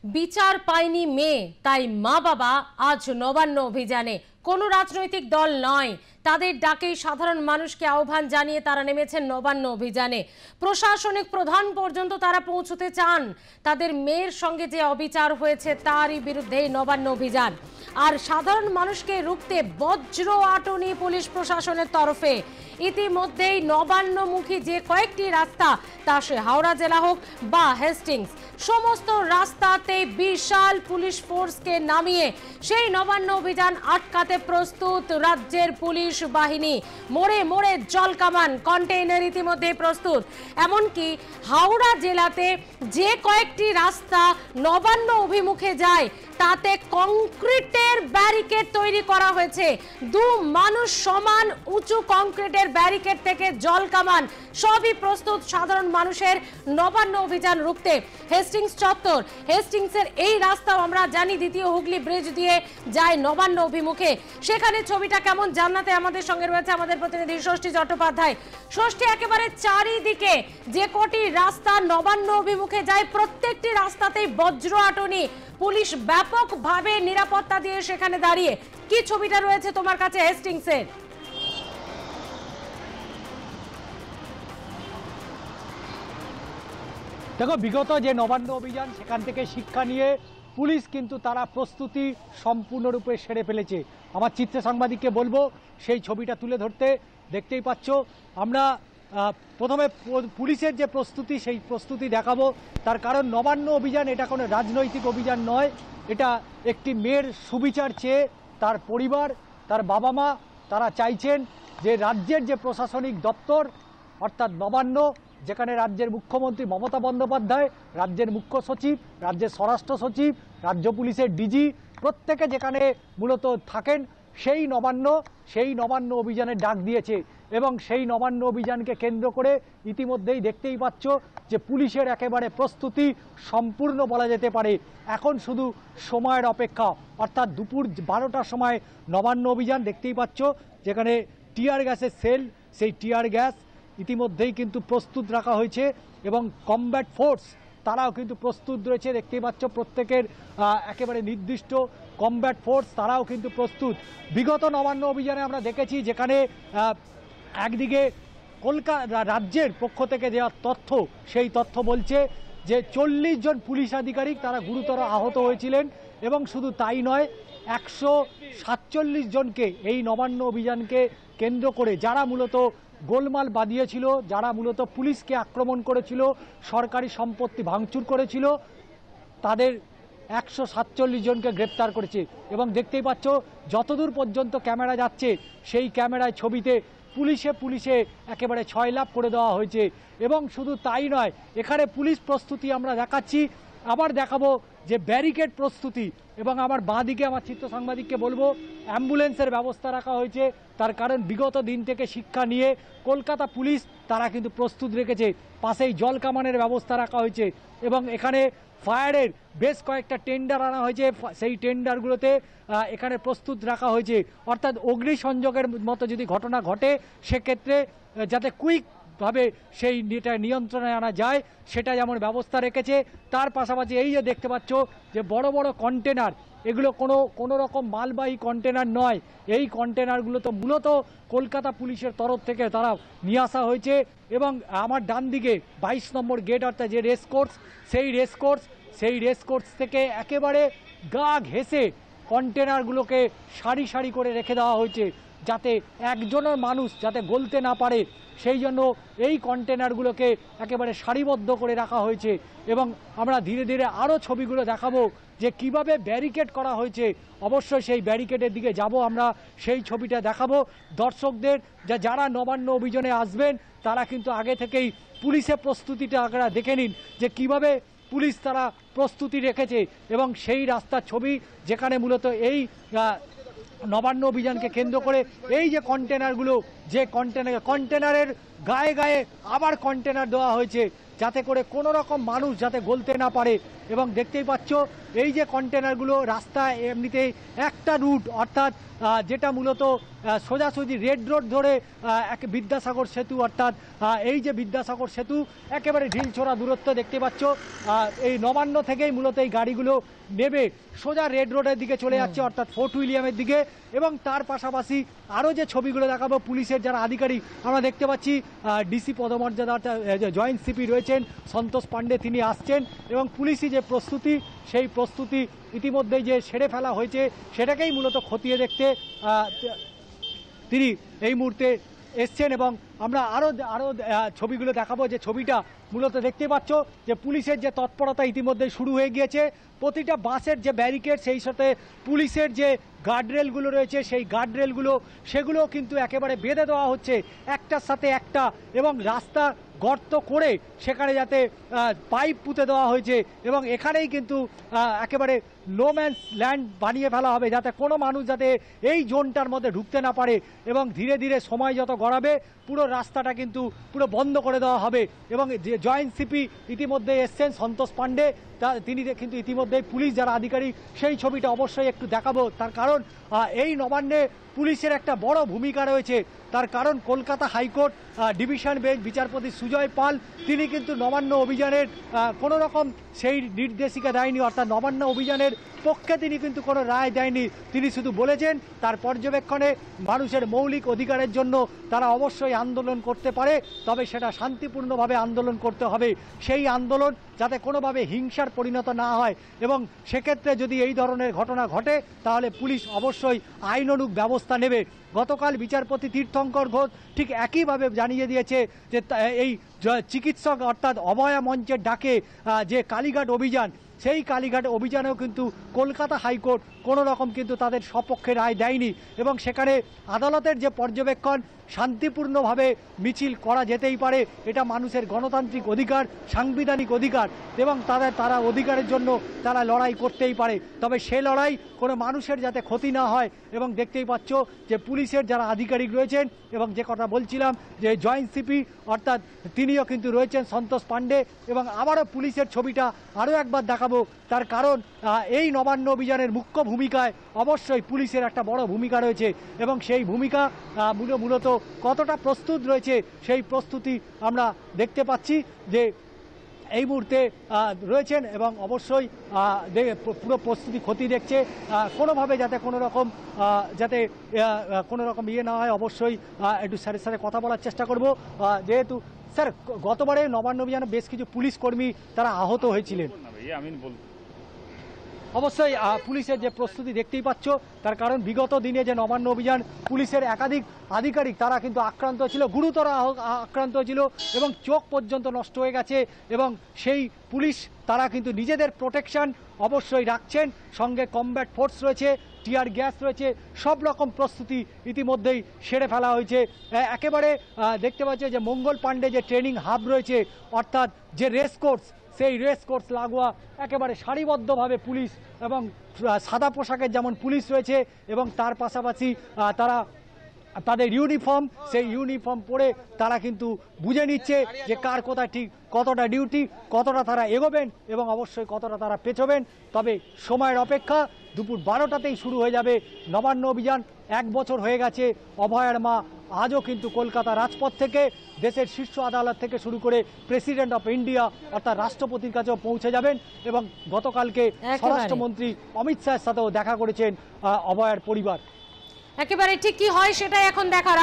বিচার পায়নি মেয়ে, তাই মা বাবা আজ নবান্ন অভিযানে। কোনো রাজনৈতিক দল নয়, তাদের ডাকেই সাধারণ মানুষকে আহ্বান জানিয়ে তারা নেমেছেন নবান্ন অভিযানে। প্রশাসনিক প্রধান পর্যন্ত তারা পৌঁছতে চান। তাদের মেয়ের সঙ্গে যে অবিচার হয়েছে তারই বিরুদ্ধে নবান্ন অভিযান। আর সাধারণ মানুষকে রুখতে বজ্র আটনি পুলিশ প্রশাসনের তরফে। ইতিমধ্যেই নবান্নমুখী যে কয়েকটি রাস্তা, তা সে হাওড়া জেলা হোক বা হেস্টিংস, সমস্ত রাস্তাতে বিশাল পুলিশ ফোর্সকে নামিয়ে সেই নবান্ন অভিযান আটকাতে প্রস্তুত রাজ্যের পুলিশ বাহিনী। মোড়ে মোড়ে জলকামান, কন্টেইনার ইতিমধ্যে প্রস্তুত। এমনকি হাওড়া জেলাতে যে কয়েকটি রাস্তা নবান্ন অভিমুখে যায় তাতে কংক্রিটের ব্যারিকেড তৈরি করা হয়েছে। দু মানুষ সমান উঁচু কংক্রিটের ব্যারিকেড থেকে জলকামান সবই প্রস্তুত সাধারণ মানুষের নবান্ন অভিযান রুখতে। হেস্টিংস চত্বর, হেস্টিংসের এই রাস্তাও আমরা জানি দ্বিতীয় হুগলি ব্রিজ দিয়ে যায় নবান্ন অভিমুখে। সেখানে ছবিটা কেমন জানাতে আমাদের সঙ্গে রয়েছে আমাদের প্রতিনিধি ষষ্ঠী চট্টোপাধ্যায়। ষষ্ঠী, একেবারে চারিদিকে যে কটি রাস্তা নবান্ন অভিমুখে যায় প্রত্যেকটি রাস্তাতেই বজ্র আটনি, পুলিশ ব্যাপকভাবে নিরাপত্তা দিয়ে সেখানে দাঁড়িয়ে। কি ছবিটা রয়েছে তোমার কাছে হেস্টিংসের? দেখো, বিগত যে নবান্ন অভিযান সেখান থেকে শিক্ষা নিয়ে পুলিশ কিন্তু তারা প্রস্তুতি সম্পূর্ণরূপে সেরে ফেলেছে। আমার চিত্র সাংবাদিককে বলবো সেই ছবিটা তুলে ধরতে। দেখতেই পাচ্ছ আমরা প্রথমে পুলিশের যে প্রস্তুতি সেই প্রস্তুতি দেখাবো। তার কারণ নবান্ন অভিযান এটা কোনো রাজনৈতিক অভিযান নয়, এটা একটি মেয়ের সুবিচার চেয়ে তার পরিবার, তার বাবা মা তারা চাইছেন যে রাজ্যের যে প্রশাসনিক দপ্তর অর্থাৎ নবান্ন, যেখানে রাজ্যের মুখ্যমন্ত্রী মমতা বন্দ্যোপাধ্যায়, রাজ্যের মুখ্য সচিব, রাজ্যের স্বরাষ্ট্র সচিব, রাজ্য পুলিশের ডিজি প্রত্যেকে যেখানে মূলত থাকেন, সেই নবান্ন অভিযানের ডাক দিয়েছে। এবং সেই নবান্ন অভিযানকে কেন্দ্র করে ইতিমধ্যেই দেখতেই পাচ্ছ যে পুলিশের একেবারে প্রস্তুতি সম্পূর্ণ বলা যেতে পারে। এখন শুধু সময়ের অপেক্ষা, অর্থাৎ দুপুর 12টার সময় নবান্ন অভিযান। দেখতেই পাচ্ছ যেখানে টিয়ার গ্যাসের সেল, সেই টিয়ার গ্যাস ইতিমধ্যেই কিন্তু প্রস্তুত রাখা হয়েছে এবং কমব্যাট ফোর্স তারাও কিন্তু প্রস্তুত রয়েছে। দেখতেই পাচ্ছ প্রত্যেকের একেবারে নির্দিষ্ট কমব্যাট ফোর্স তারাও কিন্তু প্রস্তুত। বিগত নবান্ন অভিযানে আমরা দেখেছি যেখানে একদিকে কলকাতা রাজ্যের পক্ষ থেকে দেওয়া তথ্য, সেই তথ্য বলছে যে 40 জন পুলিশ আধিকারিক তারা গুরুতর আহত হয়েছিলেন। এবং শুধু তাই নয়, 147 জনকে এই নবান্ন অভিযানকে কেন্দ্র করে যারা মূলত গোলমাল বাঁধিয়েছিল, যারা মূলত পুলিশকে আক্রমণ করেছিল, সরকারি সম্পত্তি ভাঙচুর করেছিল, তাদের 147 জনকে গ্রেপ্তার করেছে। এবং দেখতেই পাচ্ছ যতদূর পর্যন্ত ক্যামেরা যাচ্ছে সেই ক্যামেরায় ছবিতে পুলিশে একেবারে ছয়লাভ করে দেওয়া হয়েছে। এবং শুধু তাই নয়, এখানে পুলিশ প্রস্তুতি আমরা দেখাচ্ছি, আবার দেখাবো যে ব্যারিকেড প্রস্তুতি। এবং আমার বাঁ দিকে আমার চিত্র সাংবাদিককে বলবো অ্যাম্বুলেন্সের ব্যবস্থা রাখা হয়েছে। তার কারণ বিগত দিন থেকে শিক্ষা নিয়ে কলকাতা পুলিশ তারা কিন্তু প্রস্তুত রেখেছে। পাশেই জল কামানের ব্যবস্থা রাখা হয়েছে এবং এখানে ফায়ারের বেশ কয়েকটা টেন্ডার আনা হয়েছে, সেই টেন্ডারগুলোতে এখানে প্রস্তুত রাখা হয়েছে। অর্থাৎ অগ্নিসংযোগের মতো যদি ঘটনা ঘটে সেক্ষেত্রে যাতে কুইকভাবে সেই নিয়ন্ত্রণে আনা যায় সেটা যেমন ব্যবস্থা রেখেছে। তার পাশাপাশি এই যে দেখতে পাচ্ছ যে বড় বড় কন্টেনার, এগুলো কোনো রকম মালবাহী কন্টেনার নয়। এই কন্টেনারগুলো তো মূলত কলকাতা পুলিশের তরফ থেকে তারা নিয়ে আসা হয়েছে। এবং আমার ডান দিকে 22 নম্বর গেট অর্থাৎ যে সেই রেসকোর্স থেকে একেবারে গা ঘেঁষে কন্টেনারগুলোকে সারি সারি করে রেখে দেওয়া হয়েছে যাতে একজনের মানুষ যাতে গলতে না পারে, সেই জন্য এই কন্টেনারগুলোকে একেবারে সারিবদ্ধ করে রাখা হয়েছে। এবং আমরা ধীরে ধীরে আরও ছবিগুলো দেখাবো যে কিভাবে ব্যারিকেড করা হয়েছে। অবশ্যই সেই ব্যারিকেডের দিকে যাব, আমরা সেই ছবিটা দেখাবো দর্শকদের। যারা নবান্ন অভিযানে আসবেন তারা কিন্তু আগে থেকেই পুলিশের প্রস্তুতিটা আপনারা দেখে নিন যে কিভাবে পুলিশ তারা প্রস্তুতি রেখেছে। এবং সেই রাস্তার ছবি যেখানে মূলত এই নবান্ন অভিযানকে কেন্দ্র করে এই যে কন্টেনারগুলো, যে কন্টেনারের গায়ে গায়ে আবার কন্টেনার দেওয়া হয়েছে যাতে করে কোনো রকম মানুষ যাতে গলতে না পারে। এবং দেখতেই পাচ্ছ এই যে কন্টেনারগুলো রাস্তায় এমনিতেই একটা রুট, অর্থাৎ যেটা মূলত সোজাসুজি রেড রোড ধরে এক বিদ্যাসাগর সেতু, অর্থাৎ এই যে বিদ্যাসাগর সেতু একেবারে ঢিলছোড়া দূরত্ব দেখতে পাচ্ছ। এই নবান্ন থেকেই মূলত এই গাড়িগুলো নেবে সোজা রেড রোডের দিকে চলে যাচ্ছে, অর্থাৎ ফোর্ট উইলিয়ামের দিকে। এবং তার পাশাপাশি আরও যে ছবিগুলো দেখাবো, পুলিশের যারা আধিকারিক আমরা দেখতে পাচ্ছি, ডিসি পদমর্যাদা জয়েন্ট সিপি রয়েছেন সন্তোষ পাণ্ডে, তিনি আসছেন এবং পুলিশি যে প্রস্তুতি সেই প্রস্তুতি ইতিমধ্যেই যে সেরে ফেলা হয়েছে সেটাকেই মূলত খতিয়ে দেখতে তিনি এই মুহূর্তে এসছেন। এবং আমরা আরও ছবিগুলো দেখাবো, যে ছবিটা মূলত দেখতে পাচ্ছ যে পুলিশের যে তৎপরতা ইতিমধ্যেই শুরু হয়ে গিয়েছে। প্রতিটা বাসের যে ব্যারিকেড, সেই সাথে পুলিশের যে গার্ডরেলগুলো রয়েছে সেই গার্ডরেলগুলো সেগুলো কিন্তু একেবারে বেঁধে দেওয়া হচ্ছে একটার সাথে একটা, এবং রাস্তা গর্ত করে সেখানে যাতে পাইপ পুঁতে দেওয়া হয়েছে এবং এখানেই কিন্তু একেবারে নো ম্যানস ল্যান্ড বানিয়ে ফেলা হবে, যাতে কোনো মানুষ যাতে এই জোনটার মধ্যে ঢুকতে না পারে। এবং ধীরে ধীরে সময় যত গড়াবে পুরো রাস্তাটা কিন্তু পুরো বন্ধ করে দেওয়া হবে। এবং যে জয়েন্ট সিপি ইতিমধ্যে এসছেন সন্তোষ পাণ্ডে, তিনি কিন্তু ইতিমধ্যেই পুলিশ যারা আধিকারিক সেই ছবিটা অবশ্যই একটু দেখাবো। তার কারণ এই নবান্নে পুলিশের একটা বড় ভূমিকা রয়েছে। তার কারণ কলকাতা হাইকোর্ট ডিভিশন বেঞ্চ বিচারপতি সুজয় পাল তিনি কিন্তু নবান্ন অভিযানের কোনো রকম সেই নির্দেশিকা দেয়নি, অর্থাৎ নবান্ন অভিযানের পক্ষে তিনি কিন্তু কোনো রায় দেয়নি। তিনি শুধু বলেছেন তার পর্যবেক্ষণে মানুষের মৌলিক অধিকারের জন্য তারা অবশ্যই আন্দোলন করতে পারে, তবে সেটা শান্তিপূর্ণভাবে আন্দোলন করতে হবে। সেই আন্দোলন যাতে কোনোভাবে হিংসার পরিণত না হয়, এবং সেক্ষেত্রে যদি এই ধরনের ঘটনা ঘটে তাহলে পুলিশ অবশ্যই আইনানুগ ব্যবস্থা নেবে। গতকাল বিচারপতি তীর্থঙ্কর ঘোষ ঠিক একইভাবে জানিয়ে দিয়েছে যে এই চিকিৎসক অর্থাৎ অভয়া মঞ্চের ডাকে যে কালীঘাট অভিযান, সেই কালীঘাট অভিযানেও কিন্তু কলকাতা হাইকোর্ট কোনো রকম কিন্তু তাদের সপক্ষে রায় দেয়নি, এবং সেখানে আদালতের যে পর্যবেক্ষণ শান্তিপূর্ণভাবে মিছিল করা যেতেই পারে, এটা মানুষের গণতান্ত্রিক অধিকার, সাংবিধানিক অধিকার, এবং তারা অধিকারের জন্য তারা লড়াই করতেই পারে, তবে সে লড়াই কোনো মানুষের যাতে ক্ষতি না হয়। এবং দেখতেই পাচ্ছ যে পুলিশের যারা আধিকারিক রয়েছেন, এবং যে কথা বলছিলাম যে জয়েন্ট সিপি অর্থাৎ তিনিও কিন্তু রয়েছেন সন্তোষ পাণ্ডে। এবং আবারও পুলিশের ছবিটা আরও একবার দেখাবো, তার কারণ এই নবান্ন অভিযানের মুখ্য ভূমিকায় অবশ্যই পুলিশের একটা বড় ভূমিকা রয়েছে, এবং সেই ভূমিকা মূলত কতটা প্রস্তুত রয়েছে সেই প্রস্তুতি আমরা দেখতে পাচ্ছি যে এই মুহূর্তে রয়েছেন, এবং অবশ্যই পুরো প্রস্তুতি খতিয়ে দেখছে কোনোভাবে যাতে কোনো রকম ইয়ে না হয়। অবশ্যই একটু স্যারের সাথে কথা বলার চেষ্টা করব, যেহেতু স্যার গতবারে নবান্ন অভিযানে বেশ কিছু পুলিশ কর্মী তারা আহত হয়েছিলেন। অবশ্যই পুলিশের যে প্রস্তুতি দেখতেই পাচ্ছ, তার কারণ বিগত দিনে যে নবান্ন অভিযান পুলিশের একাধিক আধিকারিক তারা কিন্তু আক্রান্ত ছিল, গুরুতর আক্রান্ত ছিল, এবং চোখ পর্যন্ত নষ্ট হয়ে গেছে, এবং সেই পুলিশ তারা কিন্তু নিজেদের প্রোটেকশন অবশ্যই রাখছেন, সঙ্গে কমব্যাট ফোর্স রয়েছে, টিয়ার গ্যাস রয়েছে, সব রকম প্রস্তুতি ইতিমধ্যেই সেরে ফেলা হয়েছে। একেবারে দেখতে পাচ্ছে যে মঙ্গল পাণ্ডে যে ট্রেনিং হাব রয়েছে, অর্থাৎ যে রেস কোর্স, সেই রেস কোর্স লাগোয়া একেবারে সারিবদ্ধভাবে পুলিশ, এবং সাদা পোশাকের যেমন পুলিশ রয়েছে, এবং তার পাশাপাশি তারা তাদের ইউনিফর্ম, সেই ইউনিফর্ম পরে তারা কিন্তু বুঝে নিচ্ছে যে কার কোথায় ঠিক কতটা ডিউটি, কতটা তারা এগোবেন এবং অবশ্যই কতটা তারা পেছোবেন। তবে সময়ের অপেক্ষা, দুপুর 12টাতেই শুরু হয়ে যাবে নবান্ন অভিযান। 1 বছর হয়ে গেছে অভয়ার মা আজও কিন্তু কলকাতা রাজপথ থেকে দেশের শীর্ষ আদালত থেকে শুরু করে প্রেসিডেন্ট অফ ইন্ডিয়া অর্থাৎ রাষ্ট্রপতির কাছেও পৌঁছে যাবেন, এবং গতকালকে স্বরাষ্ট্রমন্ত্রী অমিত শাহের সাথেও দেখা করেছেন অভয়ার পরিবার। একেবারে ঠিক কি হয় সেটাই এখন দেখার।